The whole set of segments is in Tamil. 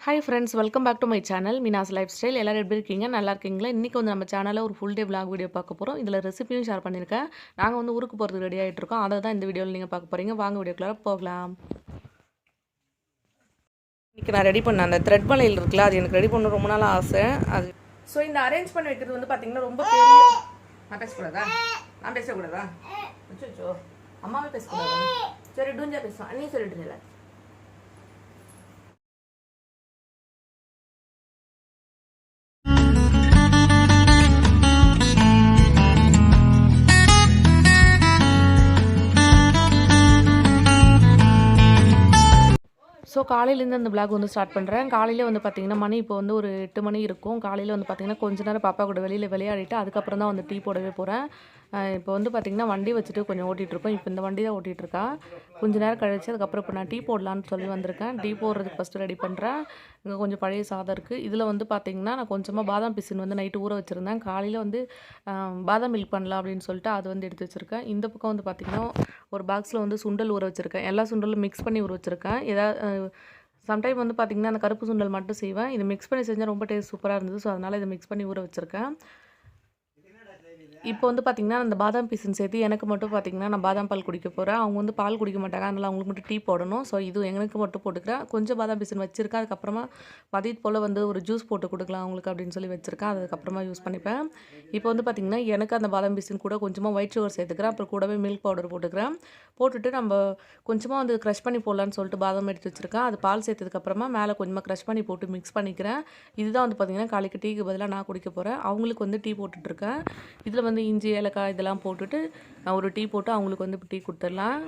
Hi friends, welcome back to my channel Meenas lifestyle. எல்லாரும் எப்படி இருக்கீங்க? நல்லா இருக்கீங்களா? இன்னைக்கு வந்து நம்ம சேனல்ல ஒரு full day vlog வீடியோ பார்க்க போறோம். இதுல ரெசிபியும் ஷேர் பண்ணிருக்கேன். நாங்க வந்து ஊருக்கு போறதுக்கு ரெடி ஆயிட்டு இருக்கோம். அத தான் இந்த வீடியோல நீங்க பார்க்க போறீங்க. வாங்க வீடியோக்குள்ள போகலாம். இன்னைக்கு நான் ரெடி பண்ண அந்த த்ரெட் வளையல் இருக்குல, அது எனக்கு ரெடி பண்ண ரொம்ப நாள் ஆசை. அது சோ இந்த அரேஞ்ச் பண்ணி வைக்கிறது வந்து பாத்தீங்கன்னா ரொம்ப பெரிய நான் பேசக்கூடாதா? நான் பேசக்கூடாதா? அச்சச்சோ. அம்மாவே பேசக்கூடாதா? சரி டூஞ்சா பேசுவோம். நீ சொல்லிடுறீல. ஸோ காலையிலேருந்து அந்த விளாக் வந்து ஸ்டார்ட் பண்ணுறேன். காலையில் வந்து பார்த்திங்கன்னா மணி இப்போ வந்து ஒரு 8 மணி இருக்கும். காலையில் வந்து பார்த்திங்கன்னா கொஞ்ச நேரம் பாப்பா கூட வெளியில் விளையாடிட்டு அதுக்கப்புறம் தான் வந்து டீ போடவே போகிறேன். இப்போ வந்து பார்த்திங்கன்னா வண்டி வச்சுட்டு கொஞ்சம் ஓட்டிகிட்ருக்கோம். இப்போ இந்த வண்டி தான் ஓட்டிகிட்ருக்கா. கொஞ்ச நேரம் கழிச்சு அதுக்கப்புறம் இப்போ நான் டீ போடலான்னு சொல்லி வந்திருக்கேன். டீ போடுறதுக்கு ஃபஸ்ட்டு ரெடி பண்ணுறேன். இங்கே கொஞ்சம் பழைய சாதம் இருக்குது. இதில் வந்து பார்த்திங்கன்னா நான் கொஞ்சமாக பாதாம் பிசின் வந்து நைட்டு ஊற வச்சுருந்தேன். காலையில் வந்து பாதாம் மில்க் பண்ணலாம் அப்படின்னு சொல்லிட்டு அது வந்து எடுத்து வச்சுருக்கேன். இந்த பக்கம் வந்து பார்த்திங்கன்னா ஒரு பாக்ஸில் வந்து சுண்டல் ஊற வச்சுருக்கேன். எல்லா சுண்டலும் மிக்ஸ் பண்ணி ஊற வச்சுருக்கேன். சம்டைம் வந்து பார்த்திங்கன்னா அந்த கருப்பு சுண்டல் மட்டும் செய்வேன். இது மிக்ஸ் பண்ணி செஞ்சால் ரொம்ப டேஸ்ட் சூப்பராக இருந்தது. ஸோ அதனால் இதை மிக்ஸ் பண்ணி ஊற வச்சுருக்கேன். இப்போ வந்து பார்த்திங்கன்னா அந்த பாதாம் பீஸுன்னு சேர்த்து எனக்கு மட்டும் பார்த்திங்கன்னா நான் பாதாம் பால் குடிக்க போகிறேன். அவங்க வந்து பால் குடிக்க மாட்டாங்க. அதனால் அவங்களுக்கு மட்டும் டீ போடணும். ஸோ இது எனக்கு மட்டும் போட்டுக்கிறேன். கொஞ்சம் பாதாம் பீஸுன்னு வச்சுருக்கேன். அதுக்கப்புறமா மதியத்து போல் வந்து ஒரு ஜூஸ் போட்டு கொடுக்கலாம் அவங்களுக்கு அப்படின்னு சொல்லி வச்சுருக்கேன். அதுக்கப்புறமா யூஸ் பண்ணிப்பேன். இப்போ வந்து பார்த்திங்கன்னா எனக்கு அந்த பாதாம் பீஸுன்னு கூட கொஞ்சமாக ஒயிட் சுகர் சேர்த்துக்கிறேன். அப்புறம் கூடவே மில்க் பவுடர் போட்டுக்கிறேன். போட்டுட்டு நம்ம கொஞ்சமாக வந்து க்ரஷ் பண்ணி போடலான்னு சொல்லிட்டு பாதாம் எடுத்து வச்சுருக்கேன். அது பால் சேர்த்ததுக்கப்புறமா மேலே கொஞ்சமாக க்ரஷ் பண்ணி போட்டு மிக்ஸ் பண்ணிக்கிறேன். இதுதான் வந்து பார்த்திங்கன்னா காலைக்கு டீக்கு பதிலாக நான் குடிக்க போகிறேன். அவங்களுக்கு வந்து டீ போட்டுட்ருக்கேன். இதில் வந்து இஞ்சி ஏலக்காய் இதெல்லாம் போட்டுட்டு ஒரு டீ போட்டு அவங்களுக்கு வந்து டீ கொடுத்துடலாம்.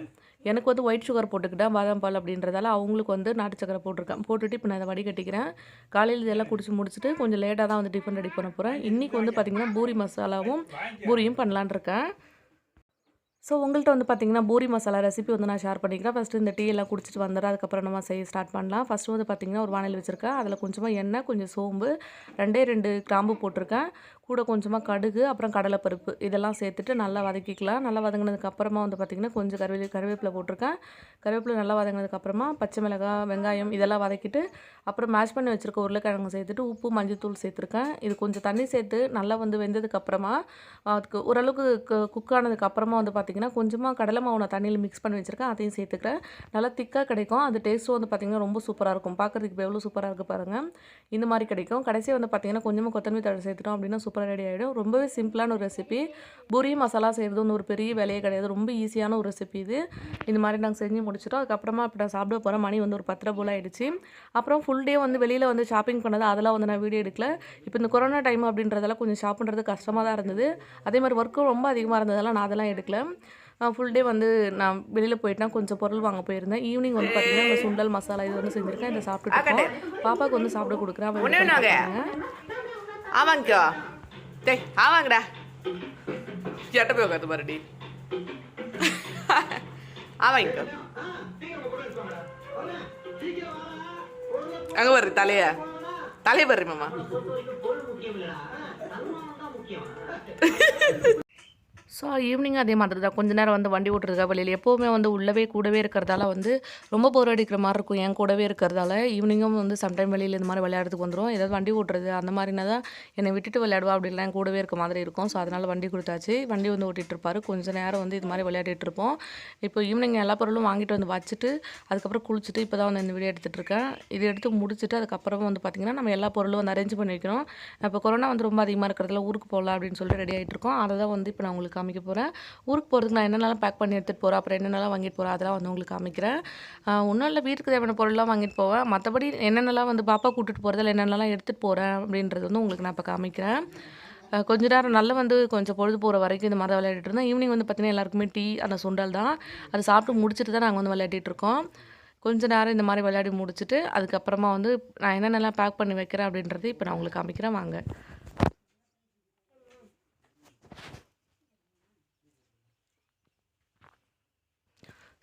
எனக்கு வந்து ஒயிட் சுகர் போட்டுக்கிட்டேன் பாதாம் பால் அப்படின்றதால அவங்களுக்கு வந்து நாட்டு சக்கரை போட்டிருக்கேன். போட்டுட்டு இப்போ நான் அதை வடிகட்டிக்கிறேன். காலையில் இதெல்லாம் குடிச்சு முடிச்சுட்டு கொஞ்சம் லேட்டாக தான் வந்து டிஃபன் ரெடி பண்ண போகிறேன். இன்றைக்கி வந்து பார்த்திங்கன்னா பூரி மசாலாவும் பூரியும் பண்ணலான் இருக்கேன். ஸோ உங்கள்கிட்ட வந்து பார்த்திங்கன்னா பூரி மசாலா ரெசிபி வந்து நான் ஷேர் பண்ணிக்கிறேன். ஃபஸ்ட்டு இந்த டீ எல்லாம் குடிச்சிட்டு வந்துடுறேன். அதுக்கப்புறம் நம்ம செய்ய ஸ்டார்ட் பண்ணலாம். ஃபஸ்ட்டு வந்து பார்த்திங்கன்னா ஒரு வானல் வச்சுருக்கேன். அதில் கொஞ்சமாக எண்ணெய், கொஞ்சம் சோம்பு, 2 கிராம்பு போட்டிருக்கேன். கூட கொஞ்சமாக கடுகு, அப்புறம் கடலைப்பருப்பு இதெல்லாம் சேர்த்துட்டு நல்லா வதக்கிக்கலாம். நல்லா வதங்கினதுக்கப்புறமா வந்து பார்த்திங்கன்னா கொஞ்சம் கருவேப்பிலை போட்டிருக்கேன். கருவேப்பிலை நல்லா வதங்கினதுக்கப்புறமா பச்சை மிளகாய், வெங்காயம் இதெல்லாம் வதக்கிட்டு அப்புறம் மேஷ் பண்ணி வச்சுருக்க உருளைக்கிழங்கு சேர்த்துட்டு உப்பு, மஞ்சள்தூள் சேர்த்துருக்கேன். இது கொஞ்சம் தண்ணி சேர்த்து நல்லா வந்து வெந்ததுக்கப்புறமா அதுக்கு ஓரளவுக்கு குக் ஆனதுக்கப்புறமா வந்து பார்த்திங்கன்னா கொஞ்சமாக கடலை மாவு நான் தண்ணியில் மிக்ஸ் பண்ணி வச்சுருக்கேன். அதையும் சேர்த்துக்கிறேன். நல்லா திக்காக கிடைக்கும். அது டேஸ்ட்டும் வந்து பார்த்திங்கன்னா ரொம்ப சூப்பராக இருக்கும். பார்க்குறதுக்கு இப்போ எவ்வளோ சூப்பராக இருக்குது பாருங்கள். இந்த மாதிரி கிடைக்கும். கடைசியாக வந்து பார்த்திங்கன்னா கொஞ்சமாக கொத்தமல்லி தழை சேர்த்துட்டோம் அப்படின்னா சூப்பராக ரெடி ஆகிடும். ரொம்பவே சிம்பிளான ஒரு ரெசிபி. பூரி மசாலா செய்கிறது ஒன்று ஒரு பெரிய வேலையே கிடையாது. ரொம்ப ஈஸியான ஒரு ரெசிபி இது. இந்த மாதிரி நாங்கள் செஞ்சு முடிச்சிட்டோம். அதுக்கப்புறமா இப்போ நான் சாப்பிட போகிறேன். மணி வந்து ஒரு 10 போல் ஆகிடுச்சு. அப்புறம் ஃபுல் டே வந்து வெளியில் வந்து ஷாப்பிங் பண்ணது அதெல்லாம் வந்து நான் வீடியோ எடுக்கல. இப்போ இந்த கொரோனா டைம் அப்படின்றதெல்லாம் கொஞ்சம் ஷாப் பண்ணுறது கஷ்டமாக தான் இருந்தது. அதே மாதிரி ஒர்க்கும் ரொம்ப அதிகமாக இருந்ததெல்லாம் நான் அதெல்லாம் எடுக்கல. ஃபுல் டே வந்து நான் வெளியில் போயிட்டேன். கொஞ்சம் பொருள் வாங்க போயிருந்தேன். ஈவினிங் வந்து பார்த்திங்கன்னா இந்த சுண்டல் மசாலா இது வந்து செஞ்சுருக்கேன். இதை சாப்பிட்டுட்டு பாப்பாவுக்கு வந்து சாப்பிட கொடுக்குறேன். ஆமாங்கோ டேய் ஆமாங்கடா எட்ட போய் உட்காந்து பாருடி ஆமாங்கோ அங்கே வர்ற தலையை வர்றி மாமா ஸோ ஈவினிங் அதே மாதிரி தான் கொஞ்சம் நேரம் வந்து வண்டி ஓட்டுறதுக்காக வெளியில் எப்போவுமே வந்து உள்ளவே கூடவே இருக்கிறதால வந்து ரொம்ப போர் அடிக்கிற மாதிரி இருக்கும். என் கூடவே இருக்கிறதால ஈவினிங்கும் வந்து சம்டைம் வெளியில் இந்த மாதிரி விளையாடுறதுக்கு வந்துடும். ஏதாவது வண்டி ஓட்டுறது அந்த மாதிரினா தான் என்னை விட்டுட்டு விளையாடுவா அப்படின்லாம் என் கூடவே இருக்க மாதிரி இருக்கும். ஸோ அதனால் வண்டி கொடுத்தாச்சு. வண்டி வந்து ஓட்டிகிட்டு இருப்பார். கொஞ்சம் நேரம் வந்து இது மாதிரி விளையாடிட்டு இருப்போம். இப்போ ஈவினிங் எல்லா பொருளும் வாங்கிட்டு வந்து வச்சுட்டு அதுக்கப்புறம் குளிச்சுட்டு இப்போ தான் வந்து இந்த வீடியோ எடுத்துகிட்டு இருக்கேன். இது எடுத்து முடிச்சுட்டு அதுக்கப்புறம் வந்து பார்த்திங்கன்னா நம்ம எல்லா பொருளும் வந்து அரேஞ்ச் பண்ணி வைக்கணும். இப்போ கொரோனா வந்து ரொம்ப அதிகமாக இருக்கிறதுல ஊருக்கு போகலாம் அப்படின்னு சொல்லிட்டு ரெடி ஆகிட்டு இருக்கோம். அதை தான் வந்து இப்போ நான் உங்களுக்கு காமிக்க போகிறேன். ஊருக்கு போகிறதுக்கு நான் என்னென்னலாம் பேக் பண்ணி எடுத்துகிட்டு போகிறேன், அப்புறம் என்னென்னலாம் வாங்கிட்டு போகிறேன் அதெல்லாம் வந்து உங்களுக்கு காமிக்கிறேன். ஒன்றும் இல்லை, வீட்டுக்கு தேவையான பொருள்லாம் வாங்கிட்டு போவேன். மற்றபடி என்னென்னலாம் வந்து பாப்பா கூட்டிகிட்டு போகிறதில் என்னென்னலாம் எடுத்துகிட்டு போகிறேன் அப்படின்றது வந்து உங்களுக்கு நான் இப்போ காமிக்கிறேன். கொஞ்ச நேரம் நல்லா வந்து கொஞ்சம் பொழுது போகிற வரைக்கும் இந்த மாதிரி விளையாடிட்டு இருந்தோம். ஈவினிங் வந்து பார்த்திங்கன்னா எல்லாருக்குமே டீ அந்த சுண்டல் தான். அதை சாப்பிட்டு முடிச்சுட்டு தான் நாங்கள் வந்து விளையாடிட்டு இருக்கோம். கொஞ்ச நேரம் இந்த மாதிரி விளையாடி முடிச்சுட்டு அதுக்கப்புறமா வந்து நான் என்னென்னலாம் பேக் பண்ணி வைக்கிறேன் அப்படின்றது இப்போ நான் உங்களுக்கு காமிக்கிறேன் வாங்க.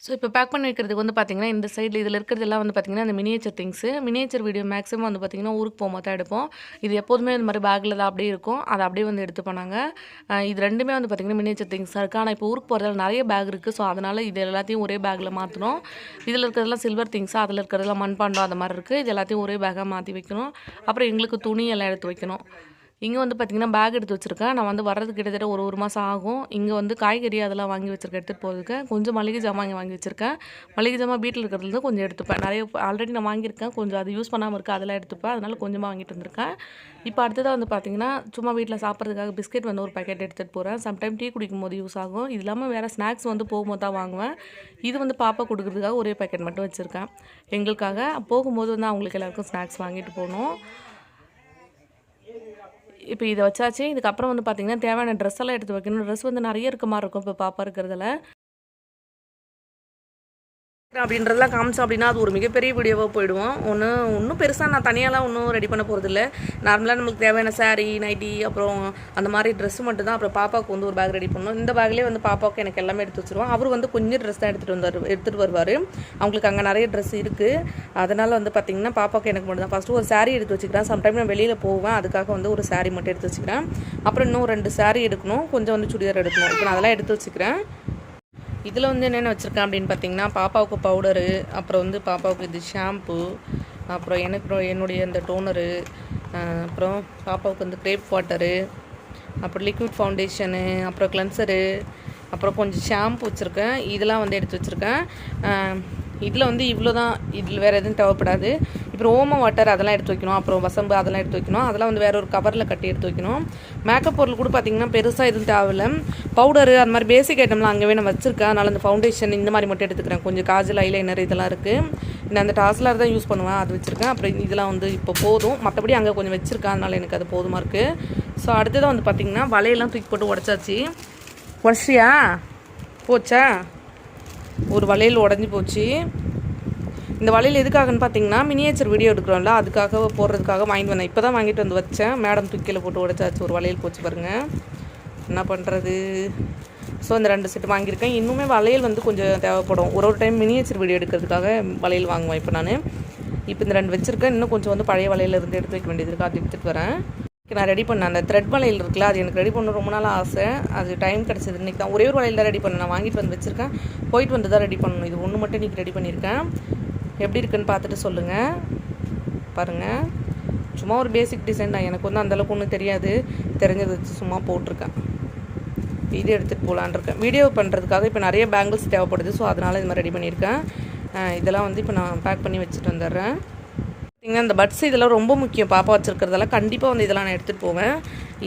ஸோ இப்போ பேக் பண்ணி வைக்கிறதுக்கு வந்து பார்த்தீங்கன்னா, இந்த சைடில் இதில் இருக்கிறதெல்லாம் வந்து பார்த்தீங்கன்னா, இந்த miniature things. Miniature video maximum வந்து பார்த்தீங்கன்னா, ஊருக்கு போகும்போது தான் எடுப்போம். இது எப்போதுமே இந்த மாதிரி பேக்கில் தான் அப்படியே இருக்கும். அதை அப்படியே வந்து எடுத்துப்போம் நாங்க. இது 2மே வந்து பார்த்தீங்கன்னா, மினியேச்சர் திங்ஸாக இருக்குது. ஆனால் இப்போ ஊருக்கு போகிறதால நிறைய பேக் இருக்குது. ஸோ அதனால் இது எல்லாத்தையும் ஒரே பேக்கில் மாற்றணும். இதில் இருக்கிறதெல்லாம் சில்வர் திங்ஸாக, அதில் இருக்கிறதெல்லாம் மண்பாண்டம் அந்த மாதிரி இருக்குது. இது எல்லாத்தையும் ஒரே பேக்காக மாற்றி வைக்கணும். அப்புறம் எங்களுக்கு துணி எல்லாம் எடுத்து வைக்கணும். இங்கே வந்து பார்த்திங்கன்னா பேக் எடுத்து வச்சுருக்கேன். நான் வந்து வர்றதுக்கு கிட்டத்தட்ட ஒரு மாதம் ஆகும். இங்கே வந்து காய்கறி அதெல்லாம் வாங்கி வச்சுருக்கேன் எடுத்துகிட்டு போகிறதுக்கு. கொஞ்சம் மளிகை ஜாமான் இங்கே வாங்கி வச்சுருக்கேன். மளிகை ஜாமான் வீட்டில் இருக்கிறதுல கொஞ்சம் எடுத்துப்பேன். நிறைய ஆல்ரெடி நான் வாங்கியிருக்கேன். கொஞ்சம் அது யூஸ் பண்ணாமல் இருக்குது, அதெல்லாம் எடுத்துப்பேன். அதனால் கொஞ்சமாக வாங்கிட்டு வந்திருக்கேன். இப்போ அடுத்ததாக வந்து பார்த்திங்கன்னா, சும்மா வீட்டில் சாப்பிட்றதுக்காக பிஸ்கெட் வந்து ஒரு பேக்கெட் எடுத்துகிட்டு போகிறேன். சம்டைம் டீ குடிக்கும் போது யூஸ் ஆகும். இது இல்லாமல் வேறு ஸ்நாக்ஸ் வந்து போகும்போது தான் வாங்குவேன். இது வந்து பாப்பா கொடுக்குறதுக்காக ஒரே பேக்கெட் மட்டும் வச்சுருக்கேன். எங்களுக்காக போகும்போது வந்து அவங்களுக்கு எல்லாேருக்கும் ஸ்நாக்ஸ் வாங்கிட்டு போகணும். இப்போ இதை வச்சாச்சு. இதுக்கப்புறம் வந்து பார்த்திங்கன்னா, தேவையான ட்ரெஸ் எல்லாம் எடுத்து வைக்கணும். ட்ரெஸ் வந்து நிறைய இருக்க மாதிரி இருக்கும் இப்போ பாப்பா இருக்கிறதுல. அப்படின்றதெல்லாம் காமிச்சோம் அப்படின்னா அது ஒரு மிகப்பெரிய வீடியோவாக போயிடுவோம். இன்னும் பெருசாக நான் தனியாலாம் ஒன்றும் ரெடி பண்ண போகிறதில்ல. நார்மலாக நம்மளுக்கு தேவையான சாரீ, நைட்டி, அப்புறம் அந்த மாதிரி ட்ரெஸ்ஸு மட்டும் தான். அப்புறம் பாப்பாவுக்கு வந்து ஒரு பேக் ரெடி பண்ணணும். இந்த பேக்லேயே வந்து பாப்பாவுக்கு எனக்கு எல்லாமே எடுத்து வச்சுருவோம். அவர் வந்து கொஞ்சம் ட்ரெஸ் தான் எடுத்துகிட்டு வருவார். அவங்களுக்கு அங்கே நிறைய ட்ரெஸ் இருக்குது. அதனால் வந்து பார்த்திங்கன்னா பாப்பாவுக்கு எனக்கு மட்டும் தான். ஃபஸ்ட்டு ஒரு சாரீ எடுத்து வச்சுக்கிறேன். சம்டைம் நான் வெளியில் போவேன், அதுக்காக வந்து ஒரு சாரீ மட்டும் எடுத்து வச்சுக்கிறேன். அப்புறம் இன்னும் 2 சாரீ எடுக்கணும், கொஞ்சம் வந்து சுடிதார் எடுக்கணும். இப்போ நான் அதெல்லாம் எடுத்து வச்சுக்கிறேன். இதில் வந்து என்னென்ன வச்சுருக்கேன் அப்படின்னு பார்த்தீங்கன்னா, பாப்பாவுக்கு பவுடரு, அப்புறம் வந்து பாப்பாவுக்கு இது ஷாம்பு, அப்புறம் என்னுடைய இந்த டோனரு, அப்புறம் பாப்பாவுக்கு வந்து கிரேப் வாட்டரு, அப்புறம் லிக்விட் ஃபவுண்டேஷனு, அப்புறம் கிளென்சரு, அப்புறம் கொஞ்சம் ஷாம்பு வச்சுருக்கேன். இதெல்லாம் வந்து எடுத்து வச்சுருக்கேன். இதில் வந்து இவ்வளோ தான். இதில் வேறு எதுவும் தேவைப்படாது. அப்புறம் ஓம வாட்டர் அதெல்லாம் எடுத்து வைக்கணும். அப்புறம் வசம்பு அதெல்லாம் எடுத்து வைக்கணும். அதெல்லாம் வந்து வேறு ஒரு கவரில் கட்டி எடுத்து வைக்கணும். மேக்கப் பொருள் கூட பார்த்திங்கன்னா பெருசாக எதுவும் தேவையில்லை. பவுடரு அந்த மாதிரி பேசிக் ஐட்டம்லாம் அங்கேயே நான் வச்சுருக்கேன். அதனால் அந்த ஃபவுண்டேஷன் இந்த மாதிரி மட்டும் எடுத்துக்கிறேன். கொஞ்சம் காஜல், ஐலைனர் இதெல்லாம் இருக்குது. நான் அந்த டாஸ்லர் தான் யூஸ் பண்ணுவேன், அது வச்சுருக்கேன். அப்புறம் இதெல்லாம் வந்து இப்போ போதும். மற்றபடி அங்கே கொஞ்சம் வச்சுருக்கேன், அதனால் எனக்கு அது போதுமாக இருக்குது. ஸோ அடுத்ததான் வந்து பார்த்திங்கன்னா வலையெல்லாம் தூக்கி போட்டு உடச்சாச்சு. உடச்சியா போச்சா? ஒரு வளையல் உடஞ்சி போச்சு. இந்த வளையல் எதுக்காகன்னு பார்த்தீங்கன்னா, மினியேச்சர் வீடியோ எடுக்கிறோம்ல, அதுக்காக போடுறதுக்காக வாங்கிட்டு வந்தேன். இப்போ தான் வாங்கிட்டு வந்து வச்சேன். மேடம் தூக்கியில் போட்டு உடச்சாச்சு. ஒரு வளையல் போச்சு பாருங்கள். என்ன பண்ணுறது? ஸோ இந்த 2 செட்டு வாங்கியிருக்கேன். இன்னுமே வளையல் வந்து கொஞ்சம் தேவைப்படும். ஒரு டைம் மினியேச்சர் வீடியோ எடுக்கிறதுக்காக வளையல் வாங்குவேன். இப்போ இந்த 2 வச்சுருக்கேன். இன்னும் கொஞ்சம் வந்து பழைய வளையல் எடுத்து வைக்க வேண்டியது இருக்குது. அது எடுத்துகிட்டு வரேன். நான் ரெடி பண்ணேன். அந்த த்ரெட் வளையல் இருக்குல்ல, அது எனக்கு ரெடி பண்ண ரொம்ப நாள் ஆசை. அது டைம் கிடச்சது இன்றைக்கி தான். ஒரே ஒரு வளையல் தான் ரெடி பண்ணேன். நான் வாங்கிட்டு வந்து வச்சுருக்கேன். போயிட்டு வந்து தான் ரெடி பண்ணணும். இது ஒன்று மட்டும் இன்றைக்கி ரெடி பண்ணியிருக்கேன். எப்படி இருக்குன்னு பார்த்துட்டு சொல்லுங்கள். பாருங்கள், சும்மா ஒரு பேசிக் டிசைன் தான். எனக்கு வந்து அந்தளவுக்கு ஒன்றும் தெரியாது. தெரிஞ்சது வச்சு சும்மா போட்டிருக்கேன். இது எடுத்துகிட்டு போகலான் இருக்கேன். வீடியோ பண்ணுறதுக்காக இப்போ நிறைய பேங்கிள்ஸ் தேவைப்படுது. ஸோ அதனால் இது மாதிரி ரெடி பண்ணியிருக்கேன். இதெல்லாம் வந்து இப்போ நான் பேக் பண்ணி வச்சுட்டு வந்துடுறேன். இந்த பட்ஸ் இதெல்லாம் ரொம்ப முக்கியம். பாப்பா வச்சுருக்கிறதெல்லாம் கண்டிப்பாக வந்து இதெல்லாம் நான் எடுத்துகிட்டு போவேன்.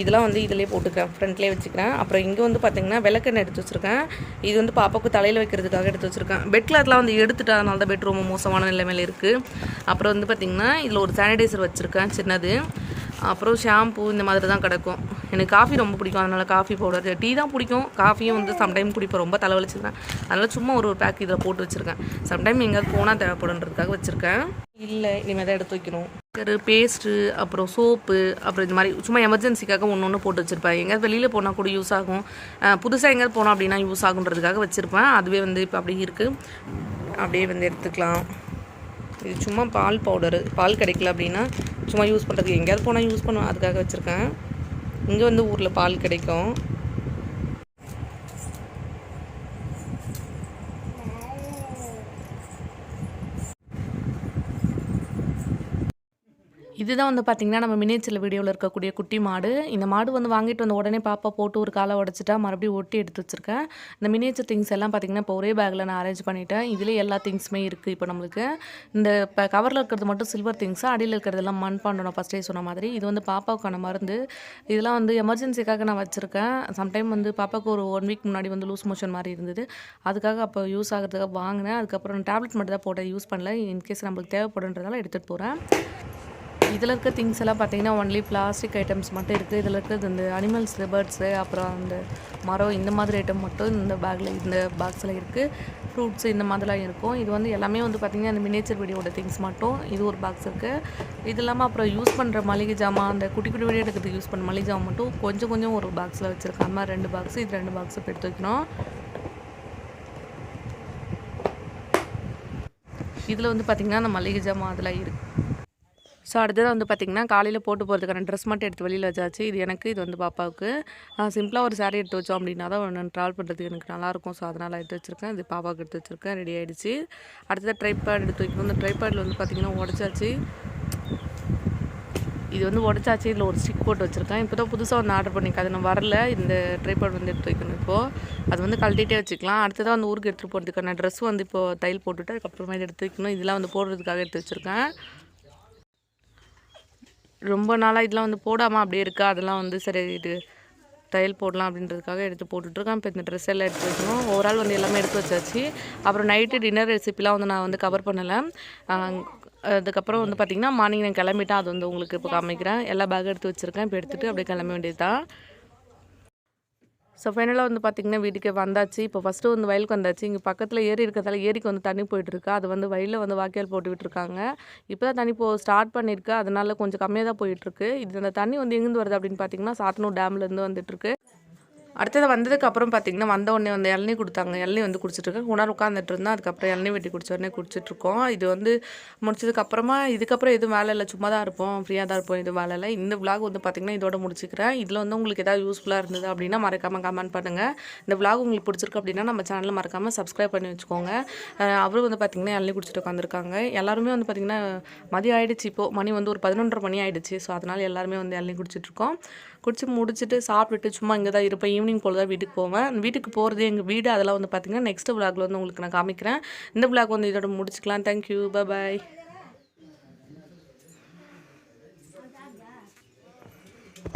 இதெல்லாம் வந்து இதிலே போட்டுக்கிறேன், ஃப்ரண்ட்லேயே வச்சுக்கிறேன். அப்புறம் இங்கே வந்து பார்த்திங்கன்னா விளக்கெண்ணெய் எடுத்து வச்சுருக்கேன். இது வந்து பாப்பாவுக்கு தலையில் வைக்கிறதுக்காக எடுத்து வச்சுருக்கேன். பெட் கிளாத்லாம் வந்து எடுத்துட்டா, அதனால தான் பெட் ரொம்ப மோசமான நிலைமையில் இருக்குது. அப்புறம் வந்து பார்த்திங்கன்னா இதில் ஒரு சானிடைசர் வச்சுருக்கேன் சின்னது. அப்புறம் ஷாம்பு இந்த மாதிரி தான் கிடக்கும். எனக்கு காஃபி ரொம்ப பிடிக்கும், அதனால் காஃபி பவுடர். டீ தான் பிடிக்கும், காஃபியும் வந்து சம்டைம் குடிப்பேன். ரொம்ப தலைவலிச்சிருக்கேன், அதனால் சும்மா ஒரு பேக் இதில் போட்டு வச்சுருக்கேன். சம்டைம் எங்கேயாவது போனால் தேவைப்படுன்றதுக்காக வச்சுருக்கேன். இல்லை, இனிமேல் தான் எடுத்து வைக்கணும். பேஸ்ட்டு, அப்புறம் சோப்பு, அப்புறம் இந்த மாதிரி சும்மா எமர்ஜென்சிக்காக ஒன்று போட்டு வச்சுருப்பேன். எங்கேயாவது வெளியில் போனால் கூட யூஸ் ஆகும். புதுசாக எங்கேயாவது போனோம் அப்படின்னா யூஸ் ஆகுன்றதுக்காக வச்சுருப்பேன். அதுவே வந்து இப்போ அப்படியே இருக்குது. அப்படியே வந்து எடுத்துக்கலாம். இது சும்மா பால் பவுடரு. பால் கிடைக்கல அப்படின்னா சும்மா யூஸ் பண்ணுறதுக்கு எங்கேயாவது போனால் யூஸ் பண்ணுவேன், அதுக்காக வச்சுருக்கேன். இங்கே வந்து ஊரில் பால் கிடைக்கும். இதுதான் வந்து பார்த்திங்கன்னா நம்ம மினியேச்சர் வீடியோவில் இருக்கக்கூடிய குட்டி மாடு. இந்த மாடு வந்து வாங்கிட்டு வந்து உடனே பாப்பா போட்டு ஒரு காலை உடச்சிட்டா, மறுபடியும் ஒட்டி எடுத்து வச்சுருக்கேன். இந்த மினியேச்சர் திங்ஸ் எல்லாம் பார்த்திங்கன்னா இப்போ ஒரே பேக்கில் நான் அரேஞ்ச் பண்ணிவிட்டேன். இதிலே எல்லா திங்ஸுமே இருக்குது. இப்போ நம்மளுக்கு இந்த இப்போ கவரில் இருக்கிறது மட்டும் சில்வர் திங்ஸு, அடியில் இருக்கிறதெல்லாம் மண்பாண்டம். நான் ஃபஸ்ட்டே சொன்ன மாதிரி இது வந்து பாப்பாவுக்கான மருந்து. இதெல்லாம் வந்து எமர்ஜென்சிக்காக நான் வச்சுருக்கேன். சம்டைம் வந்து பாப்பாவுக்கு ஒரு 1 வீக் முன்னாடி வந்து லூஸ் மோஷன் மாதிரி இருந்தது. அதுக்காக அப்போ யூஸ் ஆகிறதுக்காக வாங்கினேன். அதுக்கப்புறம் டேப்லெட் மட்டும் தான் போட்டேன், யூஸ் பண்ணல. இன்கேஸ் நம்மளுக்கு தேவைப்படுன்றதால எடுத்துகிட்டு போகிறேன். இதில் இருக்க திங்ஸ் எல்லாம் பார்த்திங்கன்னா ஒன்லி பிளாஸ்டிக் ஐட்டம்ஸ் மட்டும் இருக்குது. இதில் இருக்கிறது இந்த அனிமல்ஸு, பேர்ட்ஸு, அப்புறம் அந்த மரம் இந்த மாதிரி ஐட்டம் மட்டும் இந்த பாக்ஸில் இருக்குது. ஃப்ரூட்ஸு இந்த மாதிரிலாம் இருக்கும். இது வந்து எல்லாமே வந்து பார்த்திங்கன்னா அந்த மினியேச்சர் வீடியோட திங்ஸ் மட்டும். இது ஒரு பாக்ஸ் இருக்குது. இது இல்லாமல் அப்புறம் யூஸ் பண்ணுற மளிகை ஜாமான், அந்த குட்டி குட்டி வீடியோ எடுக்கிறதுக்கு யூஸ் பண்ண மளிகை ஜாமான் மட்டும் கொஞ்சம் ஒரு பாக்ஸில் வச்சுருக்கேன். அந்த மாதிரி 2 பாக்ஸு. இது 2 பாக்ஸு எடுத்து வைக்கணும். இதில் வந்து பார்த்திங்கன்னா அந்த மளிகை ஜாமான் அதெல்லாம் இருக்குது. ஸோ அடுத்தது வந்து பார்த்திங்கன்னா காலையில் போட்டு போகிறதுக்கான ட்ரெஸ் மட்டும் எடுத்து வெளியில் வச்சாச்சு. இது எனக்கு, இது வந்து பாப்பாவுக்கு. சிம்பிளாக ஒரு சாரீ எடுத்து வச்சோம் அப்படின்னா தான் நான் ட்ராவல் பண்ணுறதுக்கு எனக்கு நல்லாயிருக்கும். ஸோ அதனால் எடுத்து வச்சுருக்கேன். இது பாப்பாவுக்கு எடுத்து வச்சுருக்கேன். ரெடி ஆகிடுச்சு. அடுத்தது ட்ரைபேட் எடுத்து வைக்கணும். இந்த ட்ரைபேடில் வந்து பார்த்திங்கன்னா உடச்சாச்சு. இது வந்து உடச்சாச்சு. இதில் ஒரு ஸ்டிக் போட்டு வச்சுருக்கேன். இப்போ தான் புதுசாக வந்து ஆர்டர் பண்ணியிருக்கேன். அது நான் வரல. இந்த ட்ரைபேட் வந்து எடுத்து வைக்கணும் இப்போது. அது வந்து கழட்டிகிட்டே வச்சுக்கலாம். அடுத்ததாக வந்து ஊருக்கு எடுத்துகிட்டு போகிறதுக்கான ட்ரெஸ் வந்து இப்போது தையல் போட்டுவிட்டு அதுக்கப்புறமேட்டு எடுத்து வைக்கணும். இதெல்லாம் வந்து போடுறதுக்காக எடுத்து வச்சுருக்கேன். ரொம்ப நாளாக இதெல்லாம் வந்து போடாமல் அப்படியே இருக்கா. அதெல்லாம் வந்து சரி இது தையல் போடலாம் அப்படின்றதுக்காக எடுத்து போட்டுட்ருக்கேன். இப்போ இந்த ட்ரெஸ் எல்லாம் எடுத்து வைக்கணும். ஓவரால் வந்து எல்லாமே எடுத்து வச்சாச்சு. அப்புறம் நைட்டு டின்னர் ரெசிபிலாம் வந்து நான் வந்து கவர் பண்ணலை. அதுக்கப்புறம் வந்து பார்த்திங்கன்னா மார்னிங் நான் கிளம்பிட்டேன். அது வந்து உங்களுக்கு இப்போ காமிக்கிறேன். எல்லா பேக் எடுத்து வச்சுருக்கேன். இப்போ எடுத்துகிட்டு அப்படியே கிளம்ப வேண்டியது தான். ஸோ ஃபைனலாக வந்து பார்த்திங்கன்னா வீட்டுக்கு வந்தாச்சு. இப்போ ஃபஸ்ட்டு வந்து வயலுக்கு வந்தாச்சு. இங்கே பக்கத்தில் ஏரி இருக்கிறதால ஏரிக்கு வந்து தண்ணி போயிட்டுருக்கு. அது வந்து வயலில் வந்து வாய்க்கால் போட்டு விட்டுருக்காங்க. இப்போ தான் தண்ணி ஸ்டார்ட் பண்ணியிருக்கு. அதனால கொஞ்சம் கம்மியாக தான் போயிட்டுருக்கு. இது அந்த தண்ணி வந்து எங்கேருந்து வருது அப்படின்னு பார்த்திங்கன்னா சாத்தனூர் டேம்லேருந்து வந்துட்டுருக்கு. அடுத்தது வந்ததுக்கப்புறம் பார்த்திங்கன்னா வந்த உடனே வந்து இளநீ கொடுத்தாங்க. இளநீ வந்து குடிச்சிட்ருக்கேன். கொஞ்ச நேரம் உட்காந்துட்டு இருந்தேன். அதுக்கப்புறம் இளநீ வெட்டி குடிச்ச உடனே குடிச்சிட்ருக்கோம். இது வந்து முடிச்சதுக்கப்புறமா இதுக்கப்புறம் எதுவும் வேலை இல்லை. சும்மா தான் இருப்போம். ஃப்ரீயாக தான் இருப்போம். எதுவும் வேலை இல்லை. இந்த விலாக் வந்து பார்த்திங்கன்னா இதோட முடிச்சுக்கிறேன். இதில் வந்து உங்களுக்கு ஏதாவது யூஸ்ஃபுல்லாக இருந்தது அப்படின்னா மறக்காமல் கமெண்ட் பண்ணுங்கள். இந்த விலாக் உங்களுக்கு பிடிச்சிருக்கு அப்படின்னா நம்ம சேனலில் மறக்காமல் சப்ஸ்கிரைப் பண்ணி வச்சுக்கோங்க. அவரும் வந்து பார்த்திங்கன்னா இளநீ குடிச்சிட்டு உட்காந்துருக்காங்க. எல்லாருமே வந்து பார்த்திங்கன்னா மதியம் ஆகிடுச்சு. இப்போது மணி வந்து ஒரு 11:30 மணி ஆகிடுச்சு. ஸோ அதனால் எல்லாருமே வந்து இளநீ குடிச்சிட்ருக்கோம். குடிச்சு முடிச்சுட்டு சாப்பிட்டுட்டு சும்மா இங்கே தான் இருப்பேன். ஈவினிங் போல் தான் வீட்டுக்கு போவேன். வீட்டுக்கு போகிறது எங்கள் வீடு. அதெல்லாம் வந்து பார்த்திங்கன்னா நெக்ஸ்ட் விலாகில் வந்து உங்களுக்கு நான் காமிக்கிறேன். இந்த விலாக் வந்து இதோட முடிச்சுக்கலாம். தேங்க்யூ. பாய்.